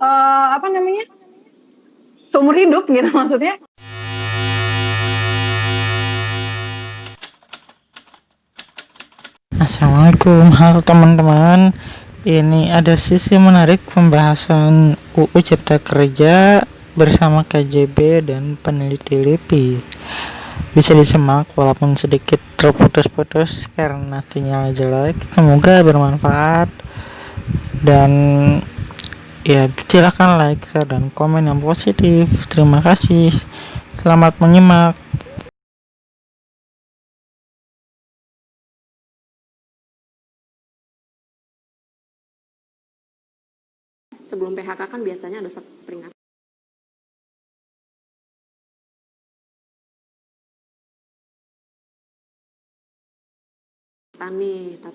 apa namanya, seumur hidup gitu maksudnya. Assalamualaikum, halo teman-teman. Ini ada sisi menarik pembahasan UU Cipta Kerja bersama KJB dan peneliti LIPI. Bisa disimak walaupun sedikit terputus-putus karena sinyal jelek. Semoga bermanfaat dan ya silakan like, share, dan komen yang positif. Terima kasih. Selamat menyimak. Sebelum PHK kan biasanya ada peringatan. Nih, tapi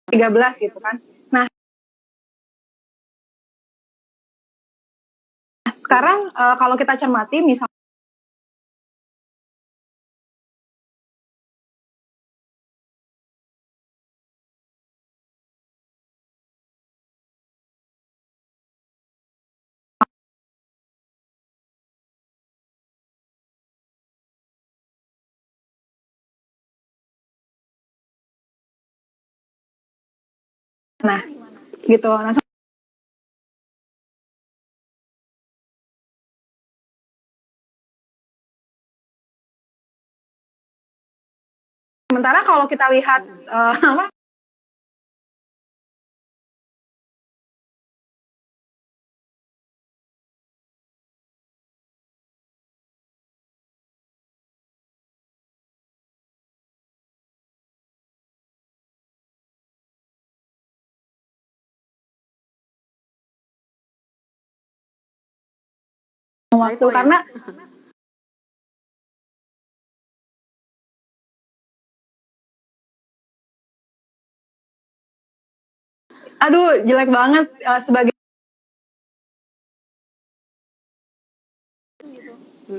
13 gitu kan. Nah, sekarang kalau kita cermati misalnya gitu. Nah, sementara kalau kita lihat apa waktu itu ya. karena aduh jelek banget sebagai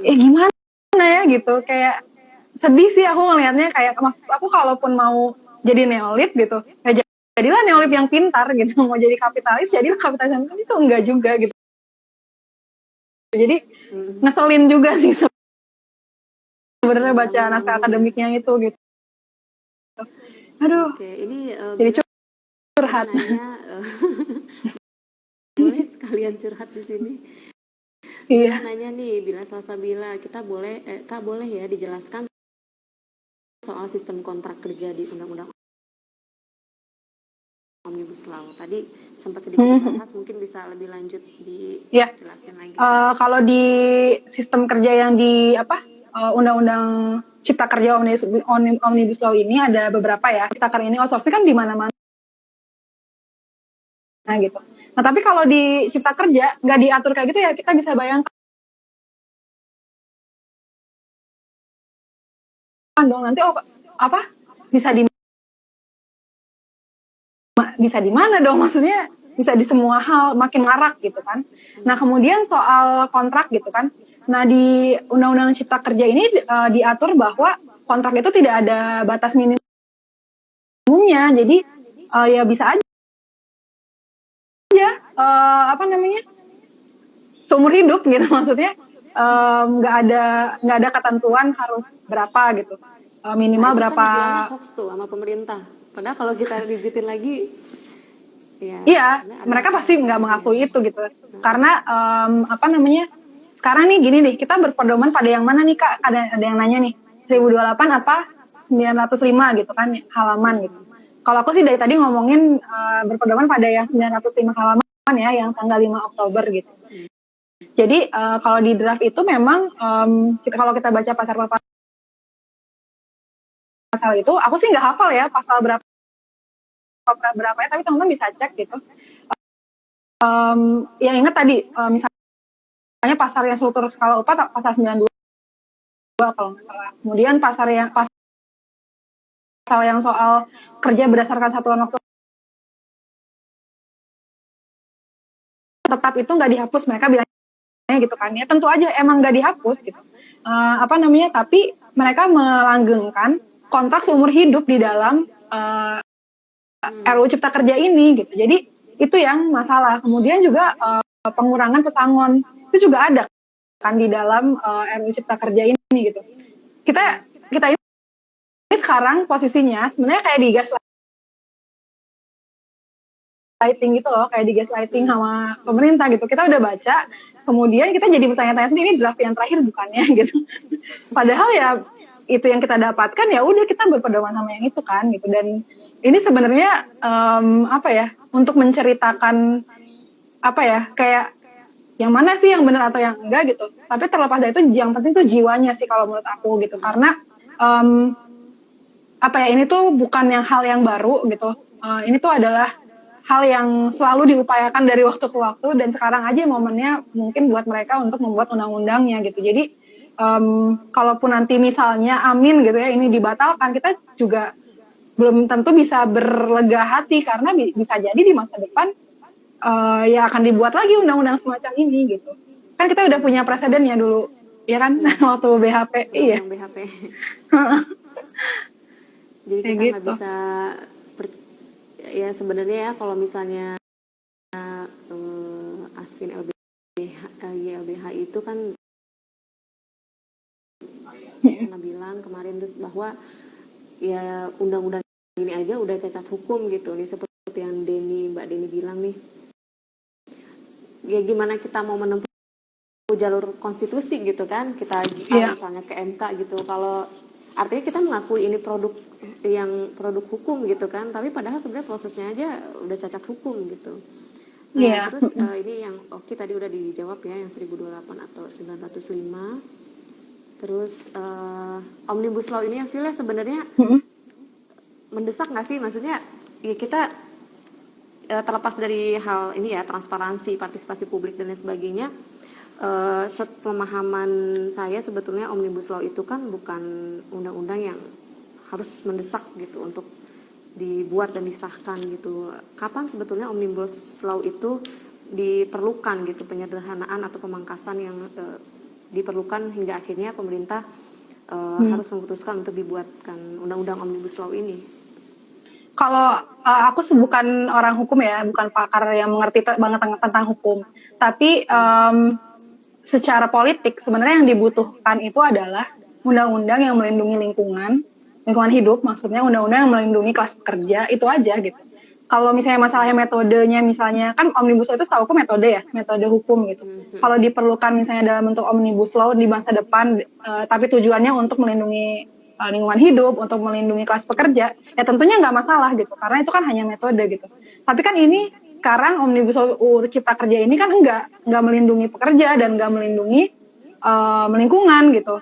gimana ya gitu, kayak sedih sih aku ngelihatnya. Kayak maksud aku kalaupun mau jadi neolib gitu, ya jadilah neolib yang pintar gitu. Mau jadi kapitalis, jadilah kapitalis yang pintar. Itu enggak juga gitu. Jadi ngeselin juga sih sebenarnya baca naskah akademiknya itu gitu. Aduh. Oke, ini jadi curhat. Boleh sekalian curhat di sini. Iya. Bila nanya nih, Bila Salsabila, kita boleh Kak boleh ya dijelaskan soal sistem kontrak kerja di Undang-Undang Omnibus Law. Tadi sempat sedikit dibahas, mungkin bisa lebih lanjut dijelasin lagi. Kalau di sistem kerja yang di Undang-Undang Cipta Kerja Omnibus Law ini ada beberapa ya. Cipta Kerja ini outsourcing kan di mana-mana gitu. Nah, tapi kalau di Cipta Kerja nggak diatur kayak gitu ya, kita bisa bayangkan dong nanti bisa di mana dong, maksudnya bisa di semua hal, makin marak gitu kan. Nah, kemudian soal kontrak gitu kan. Nah, di Undang-Undang Cipta Kerja ini diatur bahwa kontrak itu tidak ada batas minimumnya. Jadi ya bisa aja seumur hidup gitu, maksudnya nggak ada ketentuan harus berapa gitu, minimal itu berapa. Kan dibilangnya hoax tuh sama pemerintah. Padahal kalau kita dijitin lagi, ya. Iya, mereka pasti nggak mengakui itu gitu. Karena sekarang nih gini nih, kita berpedoman pada yang mana nih Kak? Ada yang nanya nih, 1028 apa 905 gitu kan halaman gitu. Kalau aku sih dari tadi ngomongin berpedoman pada yang 905 halaman ya, yang tanggal 5 Oktober gitu. Jadi kalau di draft itu memang kalau kita baca pasal itu, aku sih nggak hafal ya pasal berapa ya, tapi teman-teman bisa cek gitu. Ya ingat tadi misalnya pasal yang struktur skala upah pasal 92 kalau nggak salah. Kemudian pasal yang soal kerja berdasarkan satuan waktu tetap itu nggak dihapus, mereka bilangnya gitu kan ya, tentu aja emang nggak dihapus gitu. Tapi mereka melanggengkan kontrak seumur hidup di dalam RUU Cipta Kerja ini gitu. Jadi itu yang masalah. Kemudian juga pengurangan pesangon itu juga ada kan di dalam RUU Cipta Kerja ini gitu. Kita ini sekarang posisinya sebenarnya kayak di gaslighting gitu loh, kayak di gaslighting sama pemerintah gitu. Kita udah baca, kemudian kita jadi bertanya-tanya sendiri, ini draft yang terakhir bukannya gitu. Padahal ya itu yang kita dapatkan, ya udah kita berpedoman sama yang itu kan gitu. Dan ini sebenarnya untuk menceritakan kayak yang mana sih yang benar atau yang enggak gitu. Tapi terlepas dari itu, yang penting tuh jiwanya sih kalau menurut aku gitu. Karena ini tuh bukan hal yang baru gitu. Ini tuh adalah hal yang selalu diupayakan dari waktu ke waktu, dan sekarang aja momennya mungkin buat mereka untuk membuat undang-undangnya gitu. Jadi kalaupun nanti misalnya amin gitu ya ini dibatalkan, kita juga belum tentu bisa berlega hati, karena bisa jadi di masa depan ya akan dibuat lagi undang-undang semacam ini gitu. Kan kita udah punya presidennya dulu, ya kan, waktu BHP. Iya. BHP. Jadi kita nggak gitu. bisa ya sebenarnya ya kalau misalnya Asvin YLBH itu kan pernah bilang kemarin terus bahwa ya undang-undang ini aja udah cacat hukum gitu nih, seperti yang Mbak Deni bilang nih. Ya gimana kita mau menempuh jalur konstitusi gitu kan, kita misalnya ke MK gitu, kalau artinya kita mengakui ini produk hukum gitu kan, tapi padahal sebenarnya prosesnya aja udah cacat hukum gitu. Terus ini yang tadi udah dijawab ya, yang 1028 atau 905. Terus Omnibus Law ini ya Phil, sebenarnya mendesak nggak sih? Maksudnya ya kita terlepas dari hal ini ya, transparansi, partisipasi publik dan lain sebagainya, pemahaman saya sebetulnya Omnibus Law itu kan bukan undang-undang yang harus mendesak gitu untuk dibuat dan disahkan gitu. Kapan sebetulnya Omnibus Law itu diperlukan gitu, penyederhanaan atau pemangkasan yang diperlukan hingga akhirnya pemerintah harus memutuskan untuk dibuatkan undang-undang Omnibus Law ini? Kalau aku bukan orang hukum ya, bukan pakar yang mengerti banget tentang hukum, tapi secara politik sebenarnya yang dibutuhkan itu adalah undang-undang yang melindungi lingkungan hidup, maksudnya undang-undang yang melindungi kelas pekerja, itu aja gitu. Kalau misalnya masalahnya metodenya, misalnya kan Omnibus Law itu setahu aku metode hukum gitu. Kalau diperlukan misalnya dalam bentuk Omnibus Law di masa depan, tapi tujuannya untuk melindungi lingkungan hidup, untuk melindungi kelas pekerja, ya tentunya nggak masalah gitu, karena itu kan hanya metode gitu. Tapi kan ini sekarang Omnibus Law Cipta Kerja ini kan nggak melindungi pekerja dan nggak melindungi lingkungan gitu.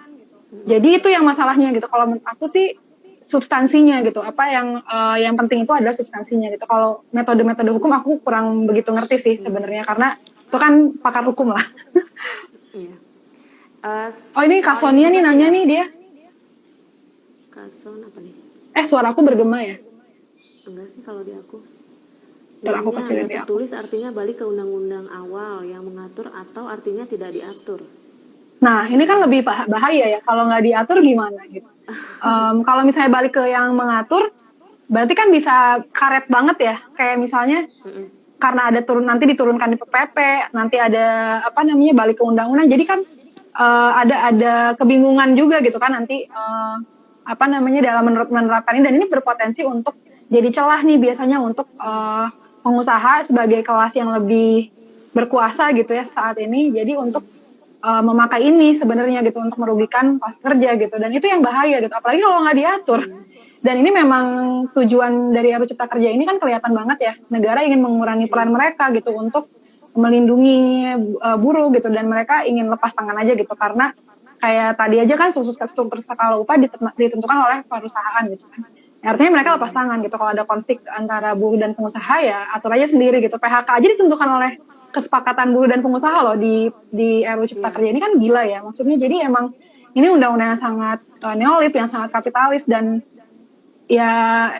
Jadi itu yang masalahnya gitu. Kalau menurut aku sih substansinya gitu, apa yang penting itu adalah substansinya gitu. Kalau metode-metode hukum aku kurang begitu ngerti sih sebenarnya, karena itu kan pakar hukum lah. Iya. Ini Kak Sonia nih nanya nih dia. Kason apa nih? Suara aku bergema ya? Enggak sih kalau di aku. Dan aku kecilin dia tertulis artinya balik ke undang-undang awal yang mengatur atau artinya tidak diatur. Nah ini kan lebih bahaya ya, kalau nggak diatur gimana gitu. Kalau misalnya balik ke yang mengatur, berarti kan bisa karet banget ya, kayak misalnya karena ada nanti diturunkan di PP, nanti ada balik ke undang-undang, jadi kan ada kebingungan juga gitu kan nanti dalam menerapkan ini, dan ini berpotensi untuk jadi celah nih biasanya untuk pengusaha sebagai kelas yang lebih berkuasa gitu ya saat ini, jadi untuk memakai ini sebenarnya gitu untuk merugikan kelas kerja gitu, dan itu yang bahaya gitu, apalagi kalau nggak diatur. Dan ini memang tujuan dari RUU Cipta Kerja ini kan kelihatan banget ya, negara ingin mengurangi peran mereka gitu untuk melindungi buruh gitu, dan mereka ingin lepas tangan aja gitu, karena kayak tadi aja kan struktur skala upah ditentukan oleh perusahaan gitu kan. Artinya mereka lepas tangan gitu, kalau ada konflik antara buruh dan pengusaha ya atur aja sendiri gitu. PHK aja ditentukan oleh kesepakatan buruh dan pengusaha loh di RUU Cipta Kerja ini, kan gila ya maksudnya. Jadi emang ini undang-undang yang sangat neolib, yang sangat kapitalis, dan ya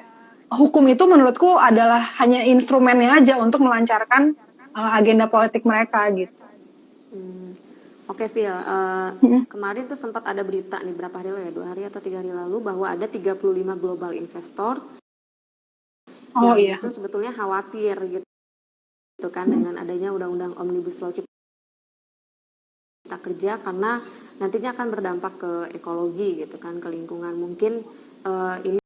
hukum itu menurutku adalah hanya instrumennya aja untuk melancarkan agenda politik mereka gitu. Oke, Phil. Kemarin tuh sempat ada berita nih, berapa hari lalu ya? 2 hari atau 3 hari lalu, bahwa ada 35 global investor Oh yang iya. justru sebetulnya khawatir gitu kan dengan adanya undang-undang Omnibus Law Cipta Kerja, karena nantinya akan berdampak ke ekologi gitu kan, ke lingkungan. Mungkin ini